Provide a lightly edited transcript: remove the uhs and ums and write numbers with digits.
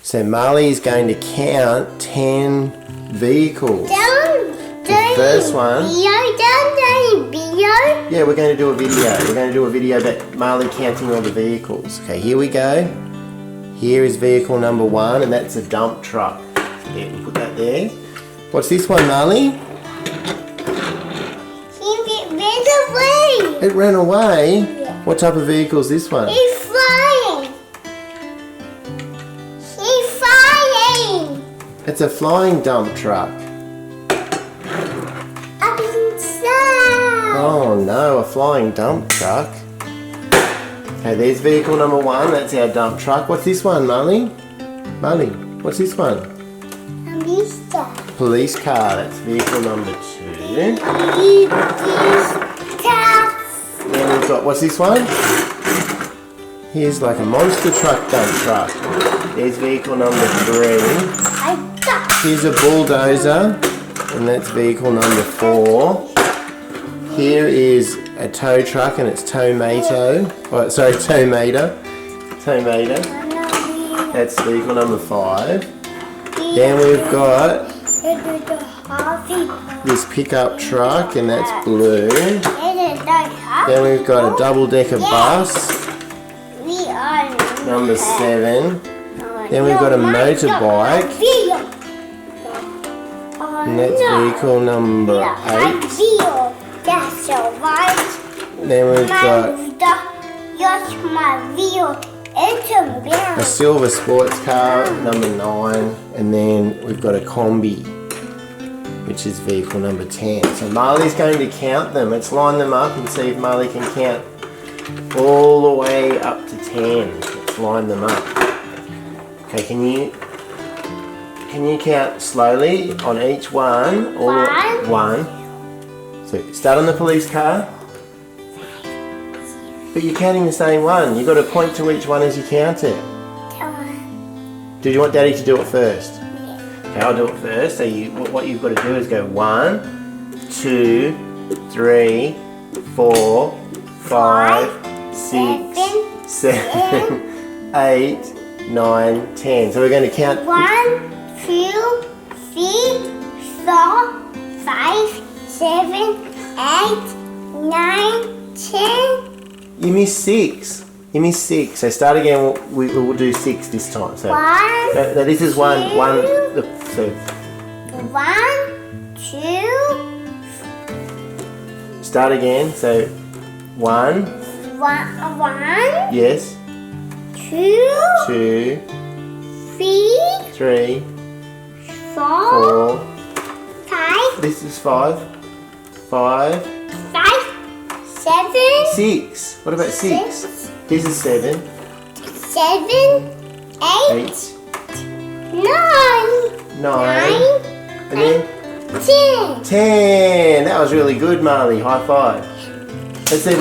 So Marley is going to count 10 vehicles. The first one. Yeah, we're going to do a video. We're going to do a video about Marley counting all the vehicles. Okay, here we go. Here is vehicle number 1, and that's a dump truck. So there, we'll put that there. What's this one, Marley? It ran away? Yeah. What type of vehicle is this one? It's flying. It's flying. It's a flying dump truck. Up inside. Oh no, a flying dump truck. Okay, there's vehicle number 1. That's our dump truck. What's this one, Marley? Marley, what's this one? Police car. That's vehicle number 2. Then we've got, what's this one? Here's like a monster truck dump truck. There's vehicle number 3. Here's a bulldozer, and that's vehicle number 4. Here is a tow truck, and it's tomato. Oh, sorry, tomato. That's vehicle number 5. Then we've got this pickup truck, and that's blue. Then we've got a double-decker bus, number 7. Then we've got a motorbike, and that's vehicle number 8. Then we've got a silver sports car, number 9. And then we've got a combi, which is vehicle number 10. So Marley's going to count them. Let's line them up and see if Marley can count all the way up to 10. Let's line them up. Okay, can you count slowly on each one? One. So start on the police car. But you're counting the same one. You've got to point to each one as you count it. Do you want Daddy to do it first? Okay, I'll do it first. So what you've got to do is go 1, 2, 3, 4, 5, 6, 7, 8, 9, 10. So we're going to count 1, 2, 3, 4, 5, 7, 8, 9, 10. You missed 6. You missed 6. So start again. We will do 6 this time. So 1. no, this is 1. 1. So 1, 2. Start again. So 1. 1. Yes. 2. 2. 3. 3. 4. 4. 5. This is 5. 5. 5. 7. 6. What about 6? This is 7. 7. 8. 9. 9. And then 10. 10. That was really good, Marley. High five. Let's see.